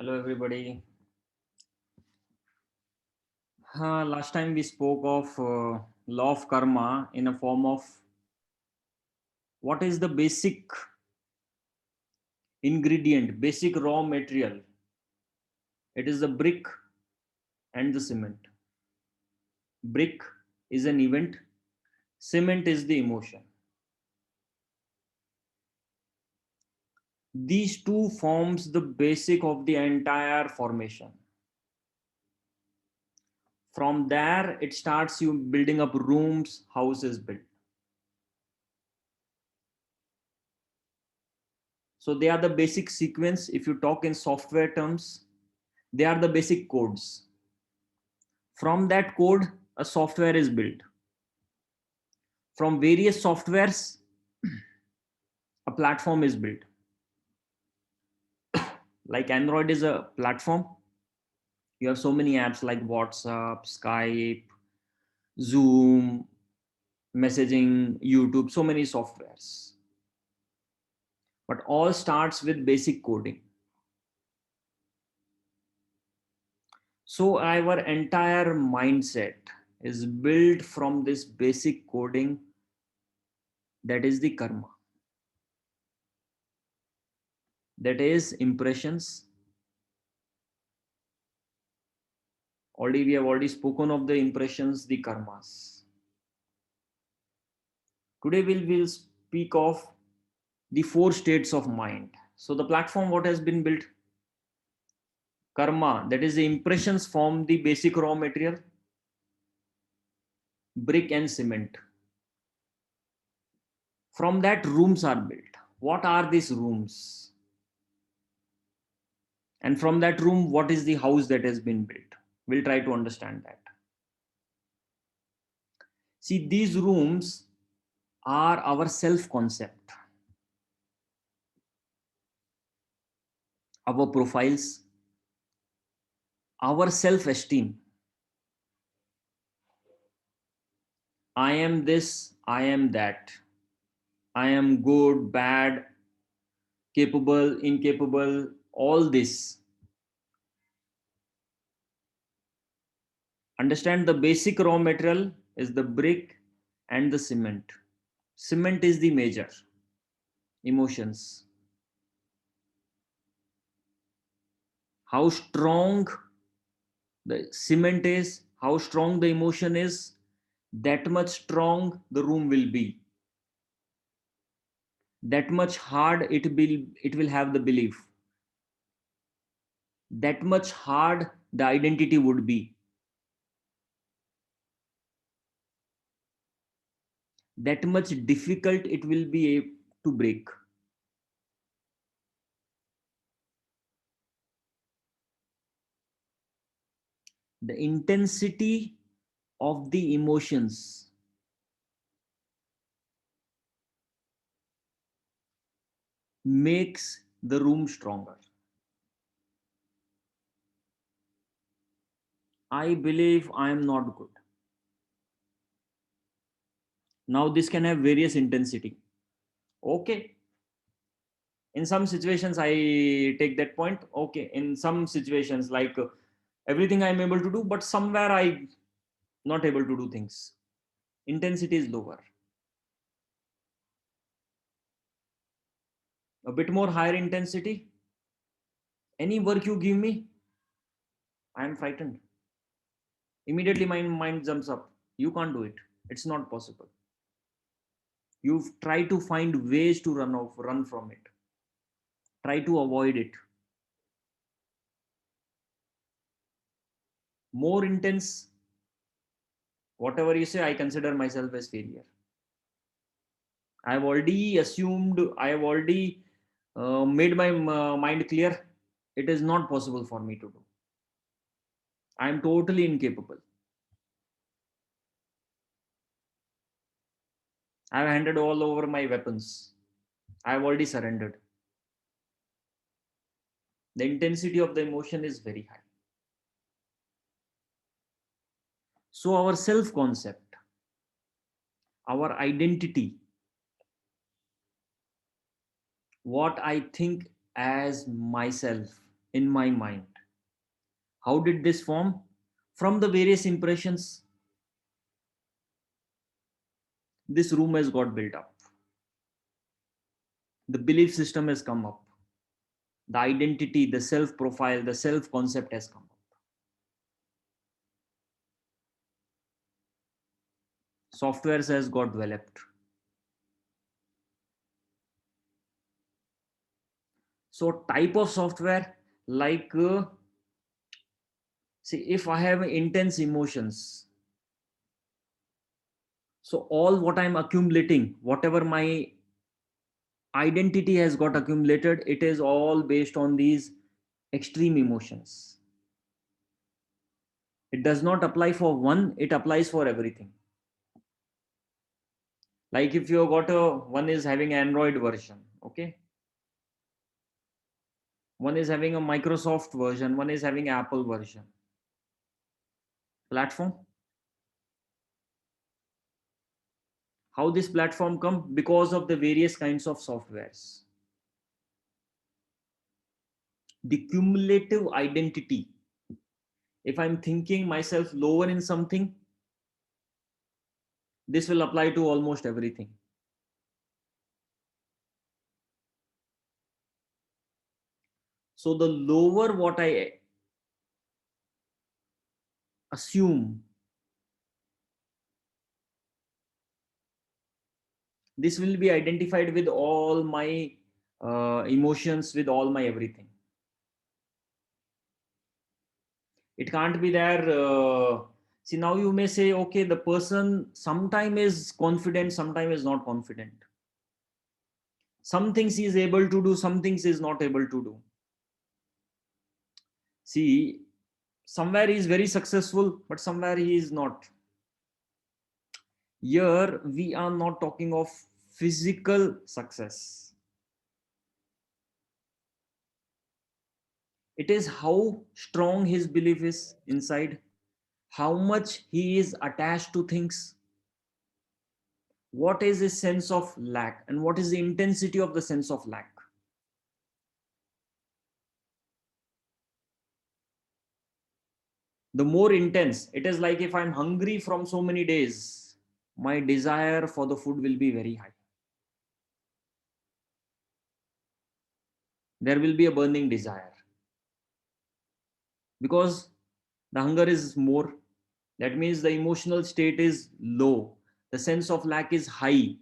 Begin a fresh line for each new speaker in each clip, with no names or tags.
Hello, everybody. Last time we spoke of law of karma in a form of what is the basic ingredient, basic raw material. It is the brick and the cement. Brick is an event, cement is the emotion. These two forms the basic of the entire formation. From there, it starts you building up rooms, houses built. So they are the basic sequence. If you talk in software terms, they are the basic codes. From that code, a software is built. From various softwares, a platform is built. Like Android is a platform. You have so many apps like WhatsApp, Skype, Zoom, messaging, YouTube, so many softwares. But all starts with basic coding. So our entire mindset is built from this basic coding, that is the karma. That is impressions. Already we have already spoken of the impressions, the karmas. Today we'll speak of the four states of mind. So the platform what has been built, karma, that is the impressions from the basic raw material, brick and cement. From that rooms are built. What are these rooms? And from that room, what is the house that has been built? We'll try to understand that. See, these rooms are our self concept, our profiles, our self esteem. I am this, I am that. I am good, bad, capable, incapable, all this. Understand the basic raw material is the brick and the cement. Cement is the major emotions. How strong the cement is, how strong the emotion is, that much strong the room will be. That much hard it will have the belief. That much hard the identity would be. That much difficult it will be to break. The intensity of the emotions makes the room stronger. I believe I am not good. Now this can have various intensity. Okay. In some situations I take that point. Okay. In some situations like everything I'm able to do, but somewhere I not able to do things. Intensity is lower. A bit more higher intensity. Any work you give me, I am frightened. Immediately my mind jumps up. You can't do it. It's not possible. You try to find ways to run from it. Try to avoid it. More intense, whatever you say, I consider myself as failure. I have already assumed, I have already made my mind clear. It is not possible for me to do. I am totally incapable. I have handed all over my weapons. I have already surrendered. The intensity of the emotion is very high. So our self concept, our identity, what I think as myself, in my mind. How did this form? From the various impressions this room has got built up. The belief system has come up. The identity, the self profile, the self concept has come up. Softwares has got developed. So type of software, like see, if I have intense emotions, so all what I'm accumulating, whatever my identity has got accumulated, it is all based on these extreme emotions. It does not apply for one, it applies for everything. Like if you got a, one is having Android version, okay, one is having a Microsoft version, one is having Apple version. Platform, how this platform come? Because of the various kinds of softwares. The cumulative identity, if I'm thinking myself lower in something, this will apply to almost everything. So the lower what I assume, this will be identified with all my emotions, with all my everything. It can't be there. See, now you may say, okay, the person sometime is confident, sometime is not confident. Some things he is able to do, some things he is not able to do. See, somewhere he is very successful, but somewhere he is not. Here we are not talking of physical success. It is how strong his belief is inside, how much he is attached to things, what is his sense of lack, and what is the intensity of the sense of lack. The more intense it is, like if I'm hungry from so many days, my desire for the food will be very high. There will be a burning desire because the hunger is more. That means the emotional state is low, the sense of lack is high,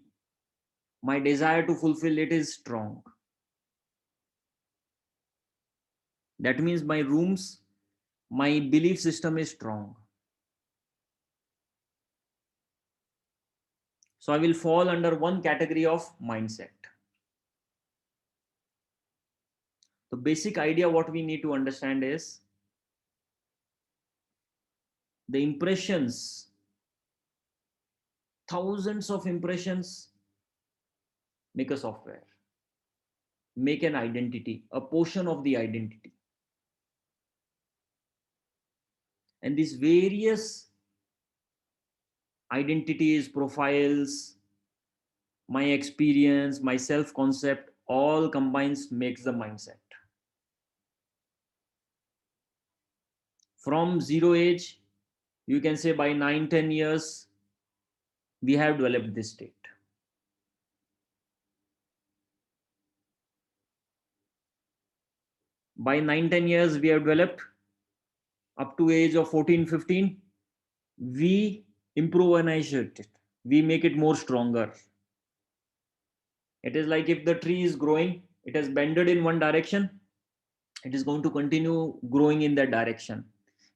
my desire to fulfill it is strong. That means my rooms, my belief system is strong. So I will fall under one category of mindset. The basic idea what we need to understand is the impressions, thousands of impressions make a software, make an identity, a portion of the identity. And these various identities, profiles, my experience, my self concept, all combines makes the mindset. From zero age, you can say by 9, 10 years, we have developed this state. By 9, 10 years, we have developed up to age of 14, 15. We improvise it. We make it more stronger. It is like if the tree is growing, it has bended in one direction, it is going to continue growing in that direction.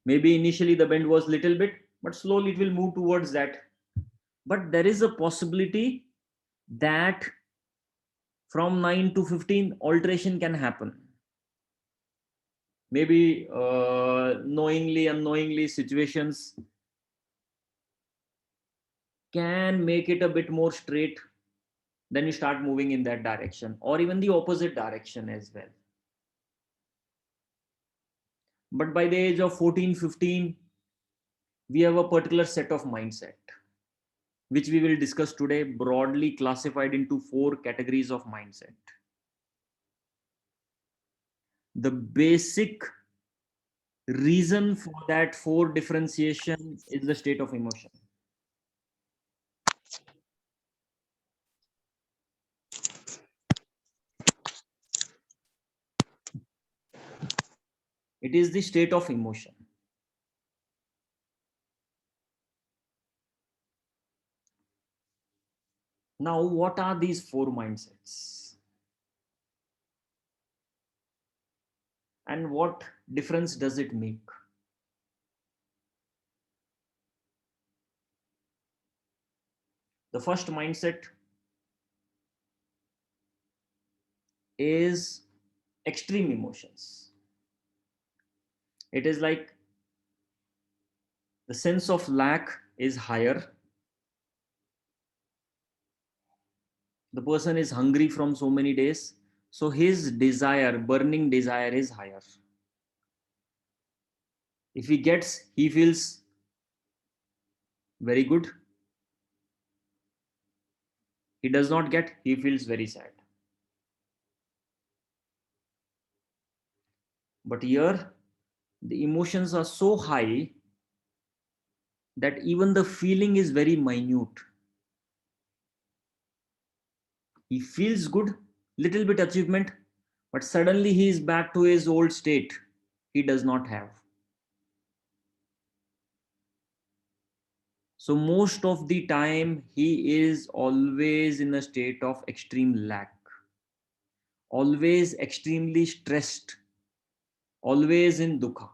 Maybe initially the bend was little bit, but slowly it will move towards that. But there is a possibility that from 9 to 15 alteration can happen. Maybe knowingly, unknowingly, situations can make it a bit more straight. Then you start moving in that direction, or even the opposite direction as well. But by the age of 14, 15, we have a particular set of mindset, which we will discuss today, broadly classified into four categories of mindset. The basic reason for that for differentiation is the state of emotion. It is the state of emotion. Now, what are these four mindsets? And what difference does it make? The first mindset is extreme emotions. It is like the sense of lack is higher. The person is hungry from so many days. So his desire, burning desire, is higher. If he gets, he feels very good. He does not get, he feels very sad. But here, the emotions are so high that even the feeling is very minute. He feels good, little bit achievement, but suddenly he is back to his old state. He does not have. So most of the time, he is always in a state of extreme lack, always extremely stressed, always in dukha,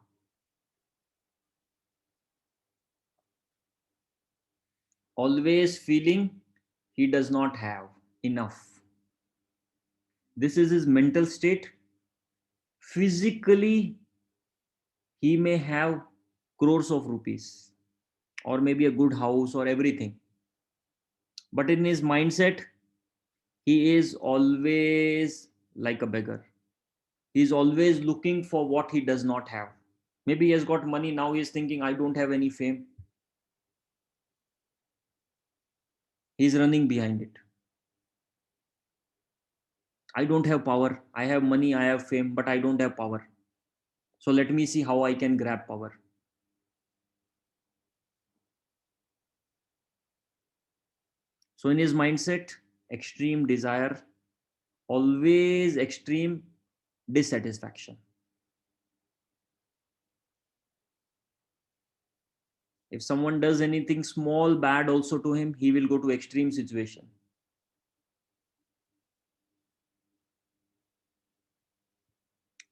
always feeling he does not have enough. This is his mental state. Physically, he may have crores of rupees or maybe a good house or everything. But in his mindset, he is always like a beggar. He is always looking for what he does not have. Maybe he has got money, now he is thinking, I don't have any fame. He is running behind it. I don't have power. I have money, I have fame, but I don't have power. So let me see how I can grab power. So in his mindset, extreme desire, always extreme dissatisfaction. If someone does anything small bad also to him, he will go to extreme situation.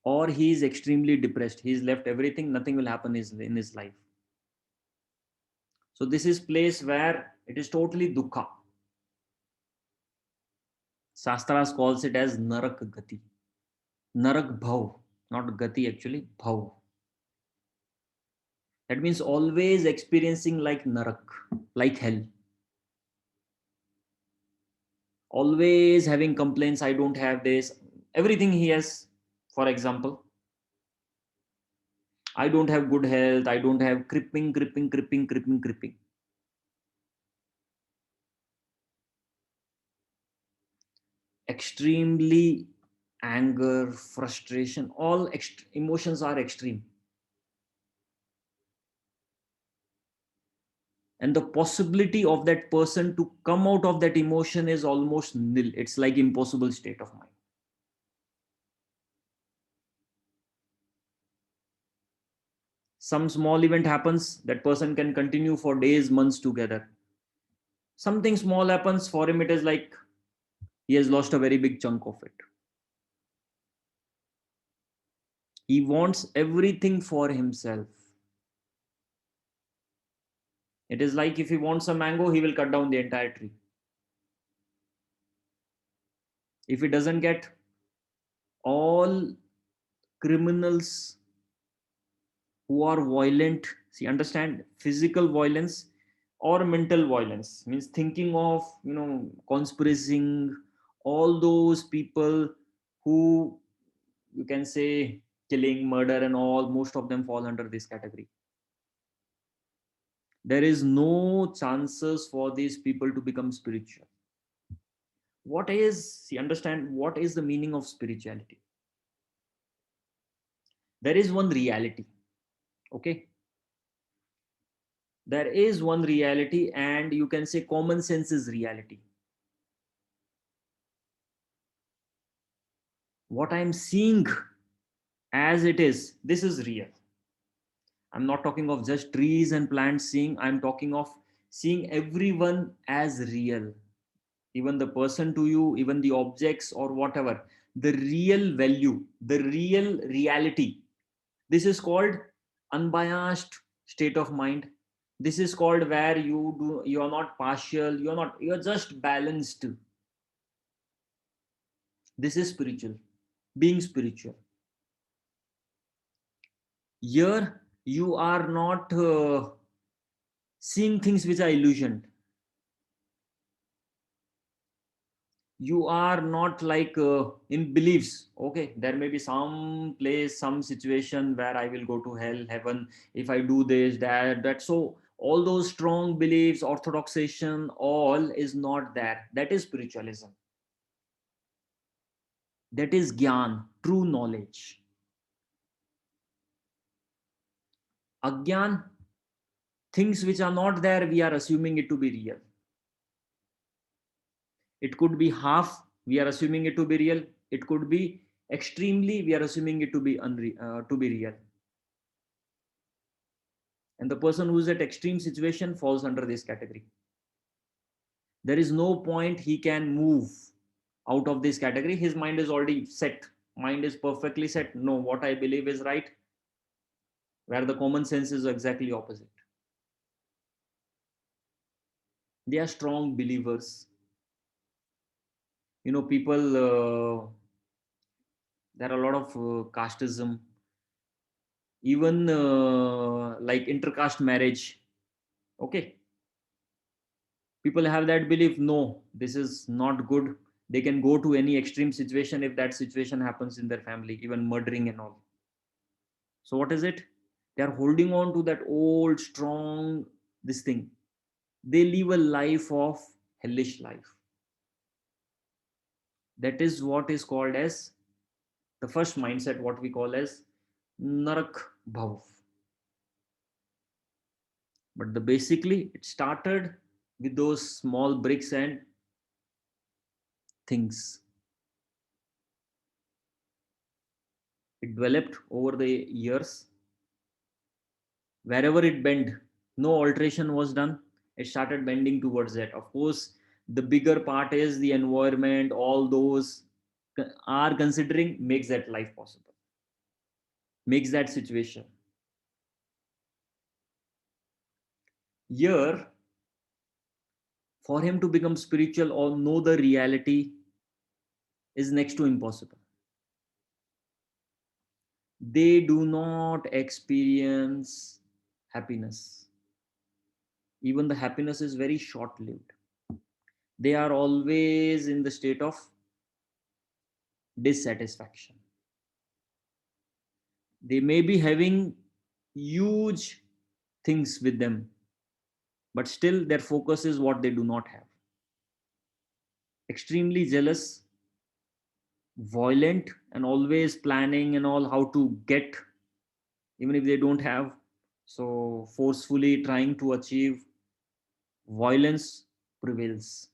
Or he is extremely depressed. He's left everything, nothing will happen in his life. So this is place where it is totally dukkha. Shastras calls it as narak gati. Narak bhav, not gati actually, bhav. That means always experiencing like narak, like hell. Always having complaints, I don't have this. Everything he has, for example, I don't have good health, I don't have cripping. Extremely anger, frustration, all emotions are extreme. And the possibility of that person to come out of that emotion is almost nil. It's like impossible state of mind. Some small event happens, that person can continue for days, months together. Something small happens for him, it is like he has lost a very big chunk of it. He wants everything for himself. It is like if he wants a mango, he will cut down the entire tree. If he doesn't get, all criminals who are violent, see, understand, physical violence or mental violence means thinking of, conspiring, all those people who, you can say, killing, murder and all, most of them fall under this category. There is no chances for these people to become spiritual. What is, see, understand, what is the meaning of spirituality? There is one reality. Okay, there is one reality, and you can say common sense is reality. What I'm seeing as it is, this is real. I'm not talking of just trees and plants seeing, I'm talking of seeing everyone as real, even the person to you, even the objects or whatever, the real value, the real reality. This is called unbiased state of mind. This is called where you are not partial, you're just balanced. This is spiritual, being spiritual. Here you are not seeing things which are illusioned. You are not like in beliefs. Okay, there may be some place, some situation where I will go to hell, heaven, if I do this, that. So all those strong beliefs, orthodoxation, all is not there. That is spiritualism. That is gyan, true knowledge. Agyan, things which are not there, we are assuming it to be real. It could be half, we are assuming it to be real. It could be extremely, we are assuming it to be to be real. And the person who is at extreme situation falls under this category. There is no point he can move out of this category. His mind is already set. Mind is perfectly set. No, what I believe is right, where the common sense is exactly opposite. They are strong believers. People, there are a lot of casteism, even like intercaste marriage. Okay, people have that belief, no, this is not good. They can go to any extreme situation if that situation happens in their family, even murdering and all. So what is it? They are holding on to that old strong this thing. They live a life of hellish life. That is what is called as the first mindset, what we call as narak bhav. But the basically it started with those small bricks and things. It developed over the years. Wherever it bent, no alteration was done, it started bending towards that. Of course, the bigger part is the environment, all those are considering, makes that life possible, makes that situation. Here, for him to become spiritual or know the reality is next to impossible. They do not experience happiness. Even the happiness is very short lived. They are always in the state of dissatisfaction. They may be having huge things with them, but still their focus is what they do not have. Extremely jealous, violent, and always planning and all how to get, even if they don't have. So, forcefully trying to achieve, violence prevails.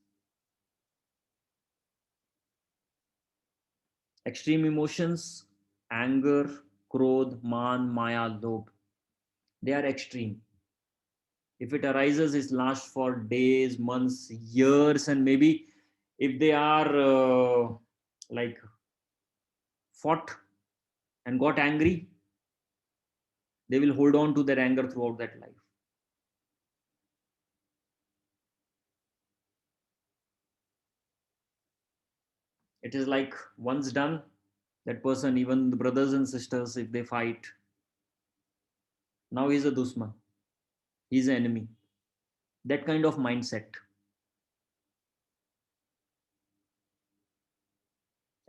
Extreme emotions, anger, krodh, man, maya, lobh, they are extreme. If it arises, it lasts for days, months, years, and maybe if they are like fought and got angry, they will hold on to their anger throughout that life. It is like once done, that person, even the brothers and sisters, if they fight, now he's a dusman, he's an enemy. That kind of mindset.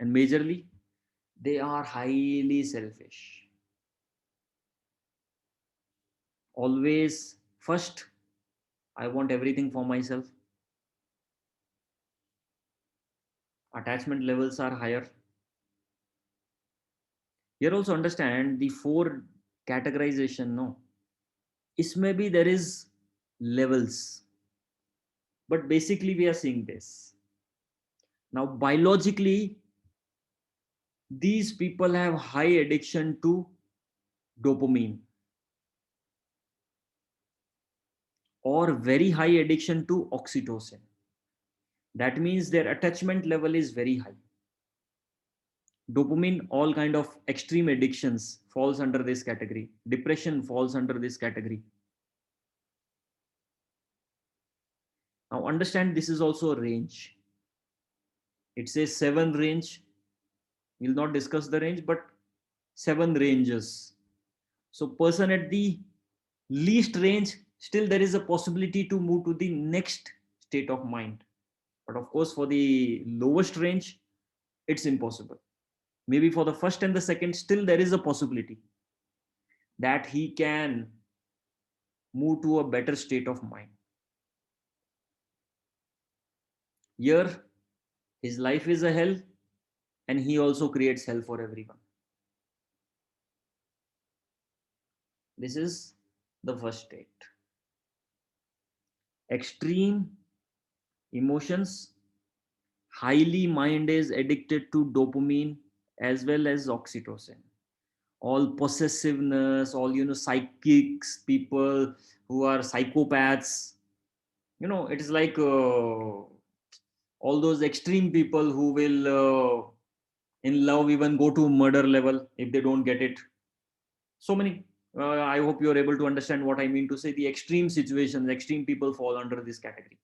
And majorly, they are highly selfish. Always, first, I want everything for myself. Attachment levels are higher. Here also understand the four categorization, no, इसमें भी there is levels, but basically we are seeing this. Now biologically, these people have high addiction to dopamine or very high addiction to oxytocin. That means their attachment level is very high. Dopamine, all kind of extreme addictions falls under this category. Depression falls under this category. Now understand, this is also a range. It says 7 range. We'll not discuss the range, but 7 ranges. So person at the least range, still there is a possibility to move to the next state of mind. But of course, for the lowest range, it's impossible. Maybe for the first and the second, still there is a possibility that he can move to a better state of mind. Here, his life is a hell, and he also creates hell for everyone. This is the first state. Extreme emotions, highly mind is addicted to dopamine as well as oxytocin. All possessiveness, all psychics, people who are psychopaths, it is like all those extreme people who will in love even go to murder level if they don't get it. So many. I hope you are able to understand what I mean to say. The extreme situations, extreme people fall under this category.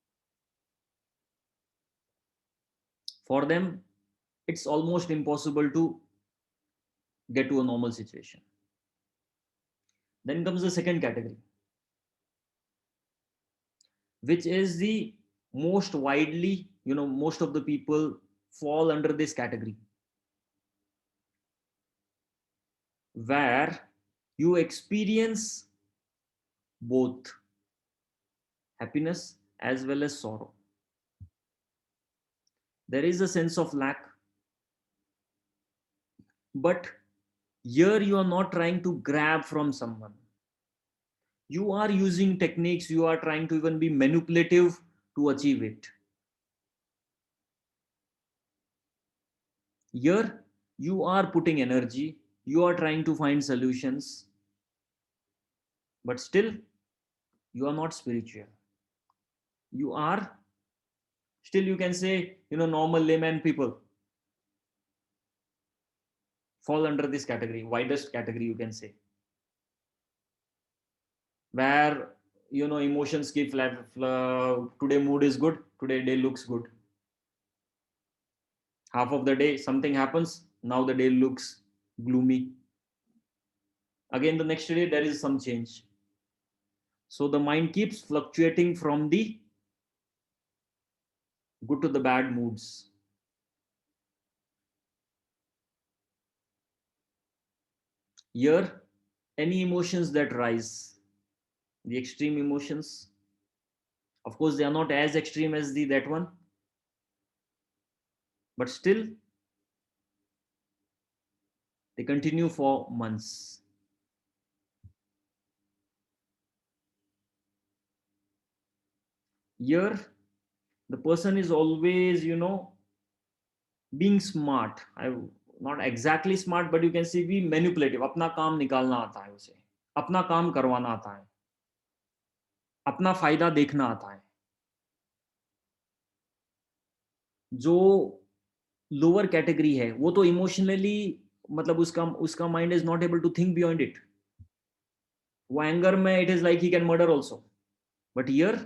For them, it's almost impossible to get to a normal situation. Then comes the second category, which is the most widely, most of the people fall under this category, where you experience both happiness as well as sorrow. There is a sense of lack, but here you are not trying to grab from someone. You are using techniques, you are trying to even be manipulative to achieve it. Here you are putting energy, you are trying to find solutions, but still you are not spiritual. You are still, you can say, normal layman people fall under this category, widest category, you can say, where emotions keep today mood is good, today day looks good. Half of the day something happens, now the day looks gloomy. Again the next day there is some change. So the mind keeps fluctuating from the good to the bad moods. Here, any emotions that rise, the extreme emotions, of course they are not as extreme as the that one, but still they continue for months. Here the person is always being smart. I not exactly smart, but you can see be manipulative. अपना काम निकालना आता है उसे, अपना काम करवाना आता है, अपना फायदा देखना आता है. जो लोअर कैटेगरी है वो तो इमोशनली, मतलब उसका उसका mind is not able to think beyond it. वो एंगर में it is like he can murder also. But here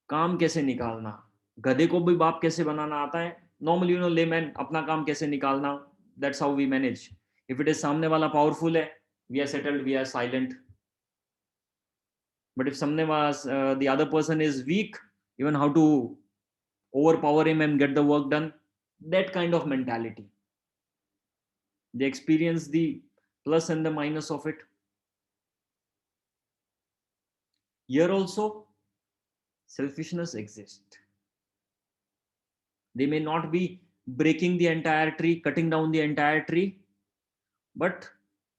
काम कैसे निकालना, गधे को भी बाप कैसे बनाना आता है. नॉर्मली लेमैन अपना काम कैसे निकालना, that's how we manage. If it is सामने वाला पावरफुल है, we are settled, we are silent. But if सामने वाला the other person is weak, even how to overpower him and get the work done, that kind of mentality. They experience the plus and the minus of it. Here also selfishness exists. They may not be breaking the entire tree, cutting down the entire tree, but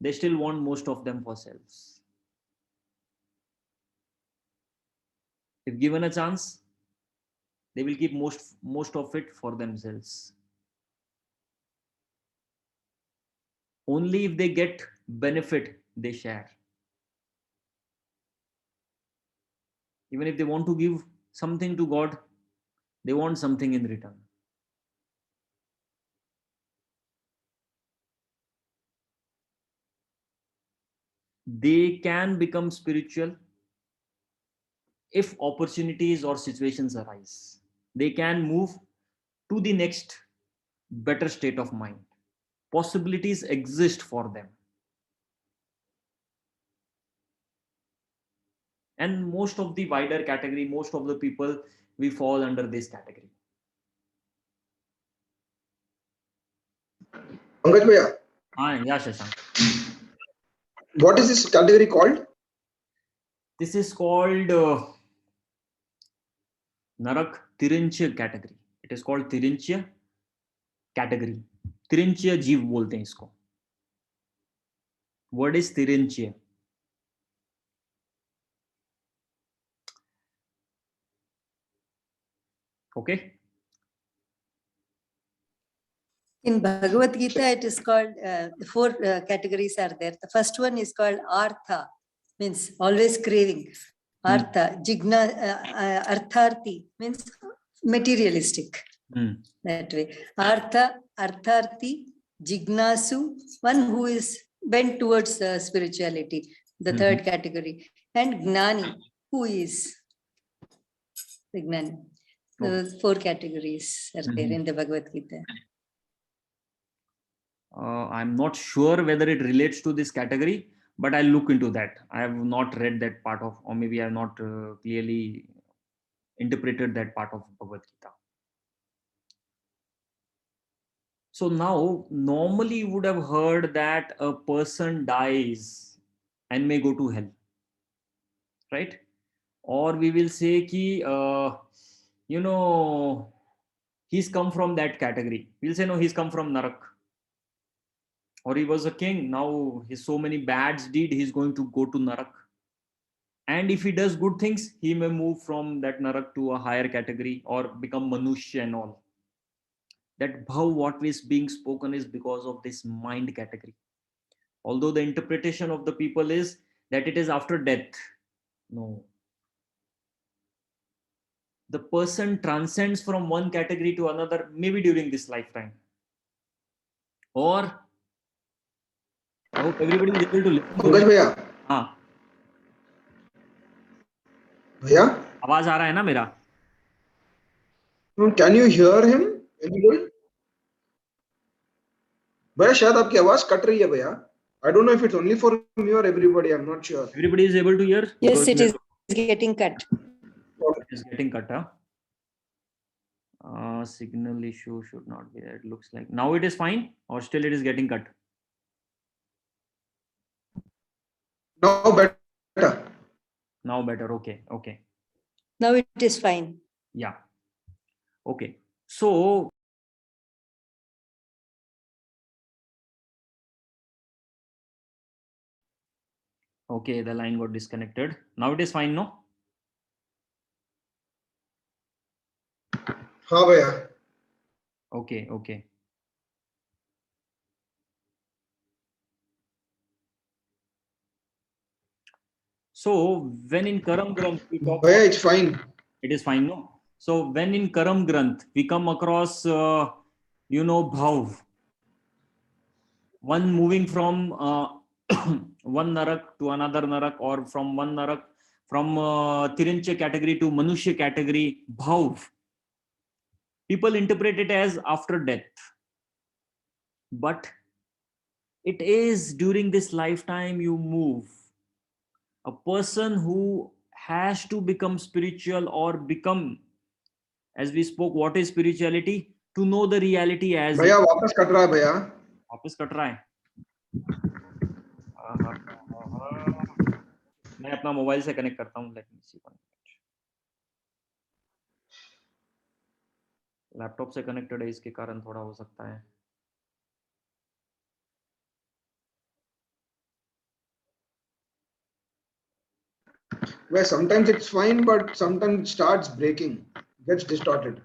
they still want most of them for selves. If given a chance, they will keep most of it for themselves. Only if they get benefit they share. Even if they want to give something to God, they want something in return. They can become spiritual if opportunities or situations arise. They can move to the next better state of mind. Possibilities exist for them. And most of the wider category, most of the people, we fall under this category.
Pankaj Bhaiya,
Yeah, Shashank.
what is this category called?
This is called Narak Tirinchya category. It is called Tirinchya category. Tirinchya जीव बोलते हैं इसको. What is Tirinchya? Okay.
In Bhagavad Gita, it is called, four categories are there. The first one is called Artha, means always craving. Artha, Artharthi means materialistic. That way. Artha, Artharthi, Jignasu, one who is bent towards spirituality, the third category. And Gnani, who is the Gnani. The four categories are there in the Bhagavad Gita.
I'm not sure whether it relates to this category, but I'll look into that. I have not read that part of, or maybe I have not clearly interpreted that part of Bhagavad Gita. So now, normally you would have heard that a person dies and may go to hell, right? Or we will say ki, he's come from that category. We'll say, no, he's come from Narak. Or he was a king, now his so many bads did, he's going to go to Narak. And if he does good things, he may move from that Narak to a higher category or become Manushya and all. That bhav, what is being spoken, is because of this mind category. Although the interpretation of the people is that it is after death. No. The person transcends from one category to another, maybe during this lifetime. Or I hope everybody is able to listen.
Pankaj Bhaiya.
हाँ.
भैया,
आवाज आ रहा है ना मेरा?
Can you hear him? Anybody? भैया शायद आपकी आवाज कट रही है भैया. I don't know if it's only for me or everybody. I'm not sure.
Everybody is able to hear?
Yes,
Because
it is getting cut.
it is getting cut, huh? Signal issue should not be there. It looks like now it is fine, or still it is getting cut?
Now better.
Now better. Okay. Okay.
Now it is fine.
Yeah. Okay. So okay, the line got disconnected. Now it is fine, no?
हाँ भैया.
Okay. Okay. So when in Karam Granth we talk
भैया,
about,
it's fine.
it is fine, no? So when in Karam Granth we come across, bhav, one moving from one narak to another narak, or from one narak, from Tirinchya category to Manushya category, bhav. People interpret it as after death. But it is during this lifetime you move. A person who has to become spiritual or become, as we spoke, what is spirituality? To know the reality as
भैया वापस cut रहा है भैया.
वापस cut रहा है. मैं अपना मोबाइल से कनेक्ट करता हूँ. लेट मी सी. लैपटॉप से कनेक्टेड है, इसके कारण थोड़ा हो सकता है.
Where sometimes it's fine, but sometimes it starts breaking, gets distorted.